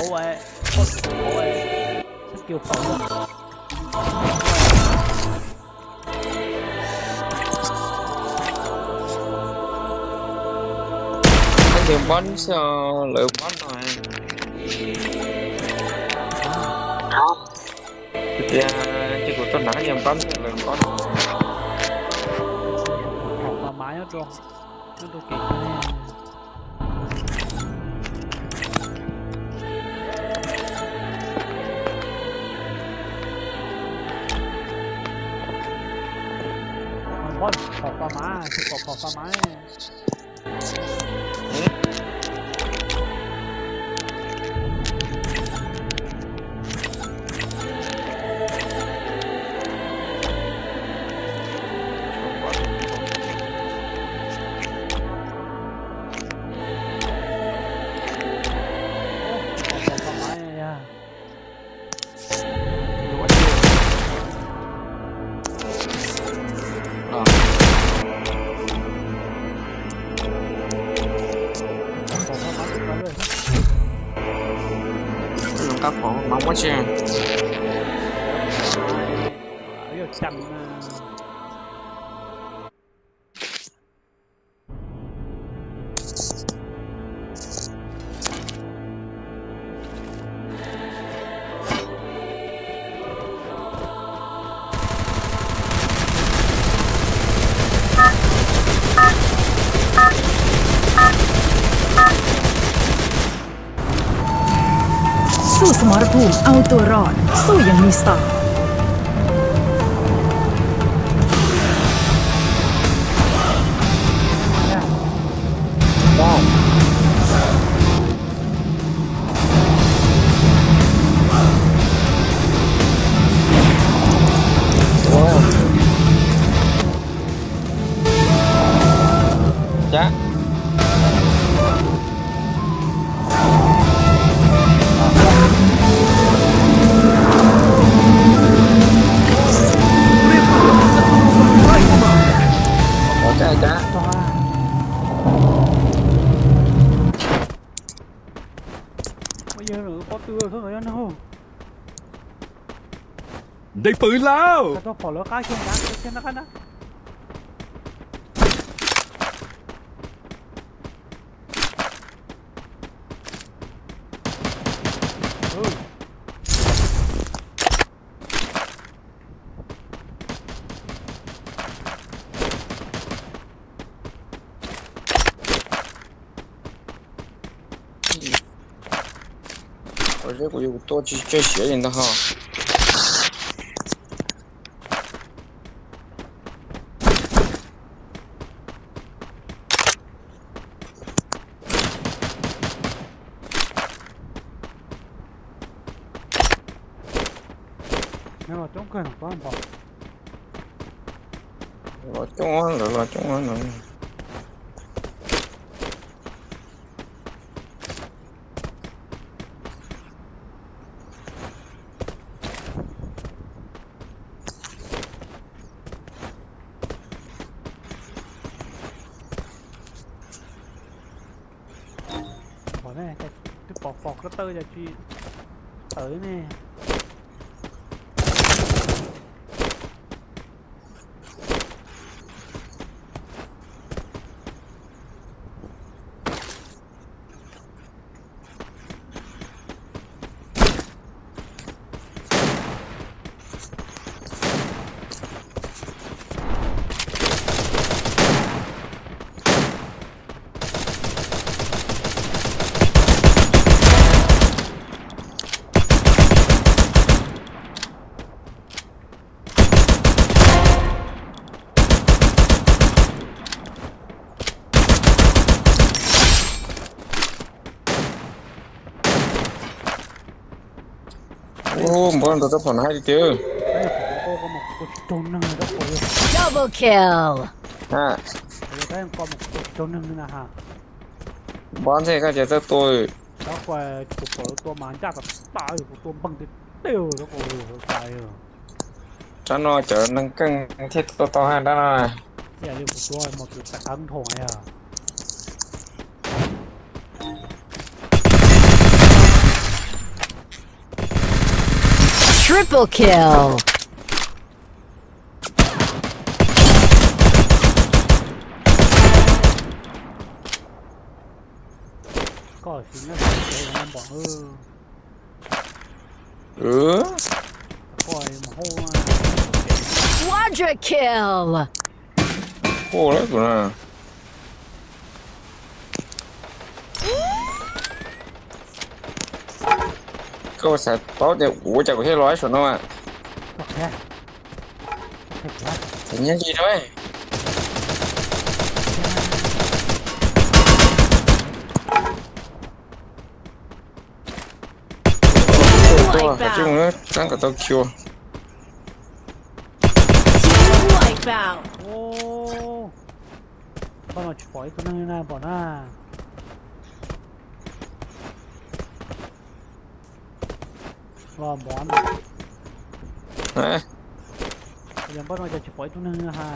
好位，好位，叫否啊！anh tìm bắn sao lợi bắn này thì chỉ có tôi nãy giờ bắn lợi bắn học mà máy nó tròn nó tôi kịp nè con học qua má thì học qua má các phòng nóng quá chứ chậmสู้สมรภูมิเอาตัวรอดสู้อย่างมีสไตล์dạ bây giờ nữa có tư không phải đâu ได้ปืนแล้ว แต่ต้องขอเลิกค่าเช่นนั้นเช่นนั้นนะ我这个有多这些人的哈。nếu mà trống cần có bỏ là chúng nó nữa bỏ này cái bỏ phọc nó tơi ra truy tới nè ô bọn tôi phần hai đi chứ cô có một cô trốn nâng đó cô double kill ha cái em có một cô trốn nâng nữa hả bọn thế cái giờ tôi đó quay của tôi mà chắc là tao của tôi bằng cái tiêu đó cô phải rồi cho nó trở nên căng thiết to hơn đó này cái này của tôi một cái thằng thùng này à Triple kill. ก็สิงแล้วเจ๊มันบอกปล่อยมาโห Quadra kill. โอ้แล้วกูนะก็สัตว์โต๊ะเดี๋ยวโอ้จากประเทศร้อยส่วนน้อย ก็แค่แค่ ถึงยังดีด้วยตัวกระจิ้งเนื้อตั้งกับตัวคิว Wipeout. โอ้บ้านเราปล่อยตัวนึงนะบอกนะรอหมอน ฮะ ยังบ้านเราจะปล่อยตัวนึงนะฮะ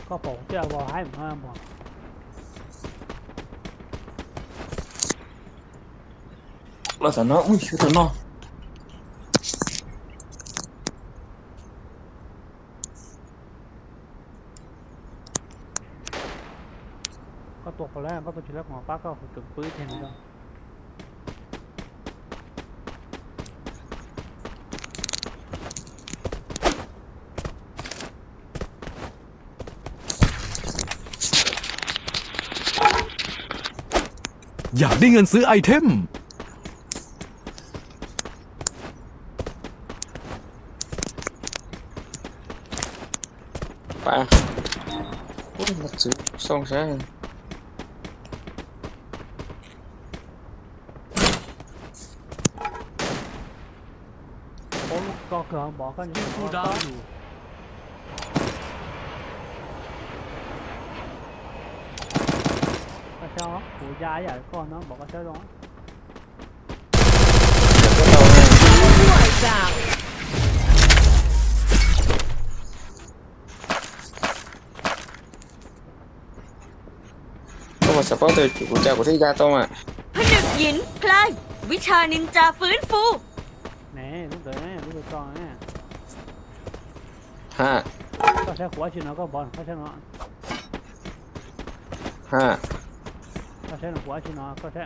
ก็บอกเจ้าว่าให้ผมมาบอก เราแต่เนาะอุ้ยคือตัวเนาะ ก็ตัวคนแรกก็ตัวชิ้นแรกของป้าก็ถึงปื้ดเห็นไหมครับ อยากได้เงินซื้อไอเทมไปโอ้ยมาซื้อส่งใช่ โอ้ลูกก็คือบอกกันยิ่งพูดได้อยู่ก็เจ้าหูยายใหญ่ก่อนเนาะบอกก็เจ้าเนาะ Wipeout. ก็มาสปอร์ตเลยกูจากประเทศยาโตมา ผนึกหยินพลายวิชานินจาฟื้นฟู แหน่ลูกเด๋อลูกเด๋อจองเนี่ย ห้า ก็ใช้หัวชิ้นเนาะก็บอลก็ใช้เนาะ ห้า ก็ใช้หัวชิ้นเนาะก็ใช้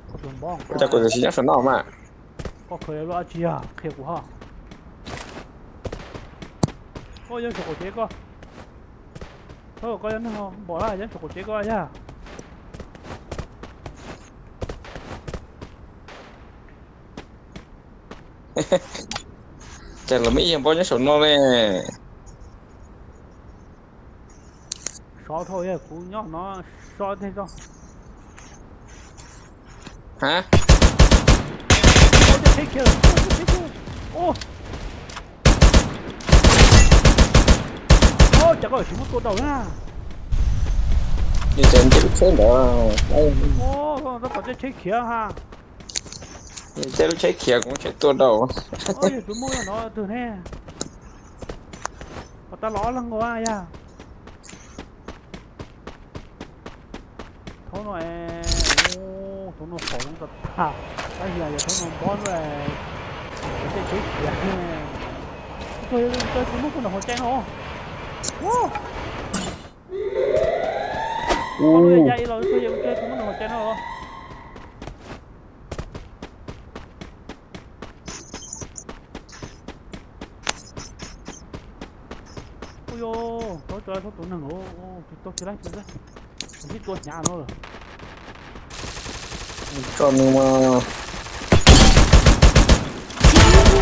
ก็ตุ่มบ้อง กูจากกูจะชี้ส่วนนอกมา ก็เคยรู้อาชีพเคยกูฮะก็ยังฉกเจ๊ก็ก็ยังฮะบอกแล้วยังฉกเจ๊ก็ย่า แต่เราไม่ยังพอจะส่วนนอกเลย sáu thôi ấy, cú nhóc nó sáu thế không? ฮะ Ô, thế kia, ô, ô, chắc có chúng tôi đầu nha. นี่เจนจะใช้เหรอ Ô, nó có cái kia ha. นี่เจนใช้เขียงใช้ตัวเดา Ôi, tôi mua nó từ nè. Ta ló lăng quá ya. Thôi nó thôi nó khổ thật ha. Cái gì vậy thôi nó bón về. Cái kia. Tôi cũng muốn nó hồi trang không? Wow. Con dây rồi tôi giờ chơi cũng muốn hồi trang rồi. Ôi yo, tôi tụi nó ngủ, tôi chỉ lấy tôi chỉ tôi nhà nó rồi. ก็มึงมา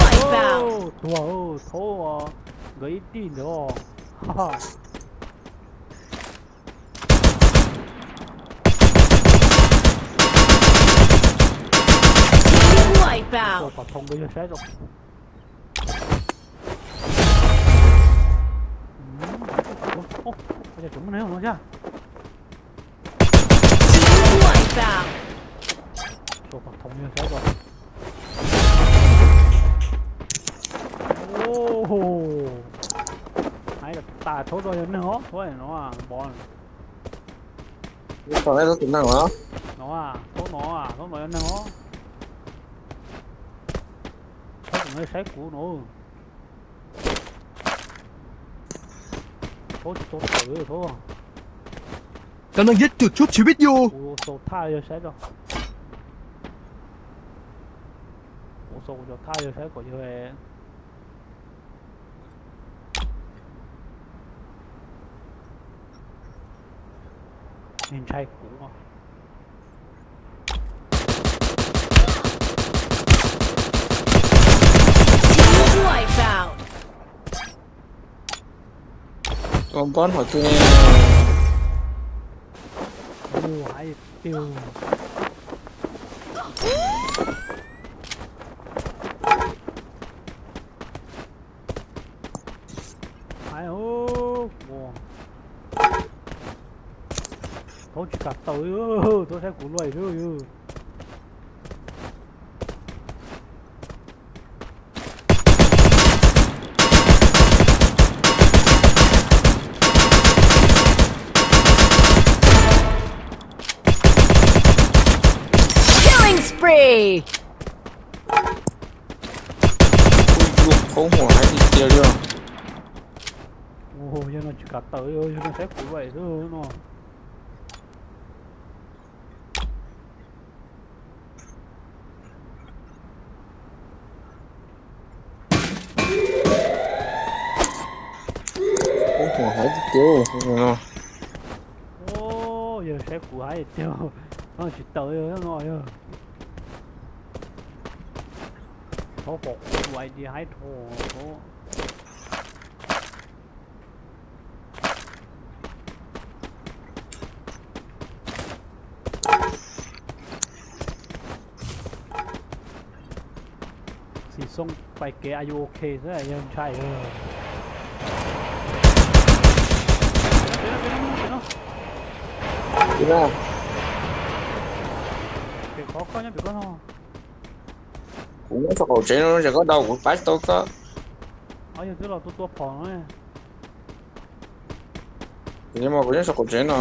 Wipeout. Wow, thô gãy tin rồi. Ha. Wipeout. Tôi phải thông bây giờ sẽ rồi. Bây giờ chúng nó ném nó ra. Wipeout. Tôi phải thông bây giờ sẽ rồi. Ô, hay cái ta thối rồi nó thối này nó à bón còn đây nó cũng năng hả nó à thối nó nó thối cũng hơi sấy cũ nó thối thì thối tử thối กำลังยึดจุดชุบชีวิตอยู่ กูโซท่าเยอะใช้ก่อนกูโซจะท่าเยอะใช้ก่อนเยอะเองนี่ใช่กูอ่ะ Wipeout. còn bón hỏi kia โอ้หายปิวหายโอ้โหเขาจะกัดตัวตัวใช้กูรวยด้วย Killing spree. lục khấu hỏa hay gì kia chưa โอ้โหยังน่าจะกัดตัวยังน่าใช้กูรวยด้วยเนาะ khấu hỏa hay gì kia nó โอ้ยังใช้กูหายเดียวต้องจิตเตยหน่อยเขาบอกไว้ดีให้โทรสีส้มไปเกอายุโอเคใช่ยังใช่thế nào เดี๋ยวขอก้อนยังเดี๋ยวก้อนห่อ cũng có cầu chế nó chỉ có đầu của bát tôi có เอาอย่างที่เราตัวผอมเลย nhưng mà cũng có cầu chế nó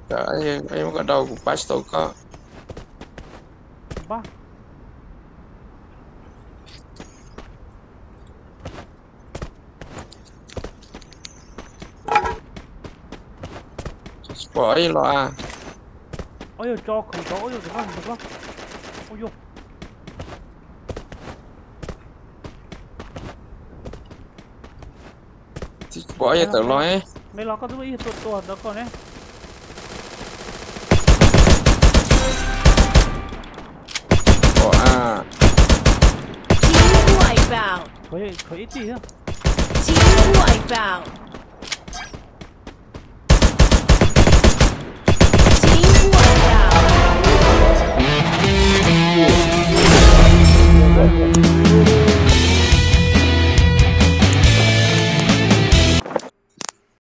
cả em có đầu của bát tôi có บ้า bỏ ấy lo à เอาอย่างจอของจอเอาอย่างเดี๋ยวก้อนเอาอย่าง thì bỏ ấy tự lo ấy ไม่รอก็ต้องอีตัวแล้วก่อนเนี่ย bỏ à Team wipeout. เคยอีกทีอ่ะ Team wipeout.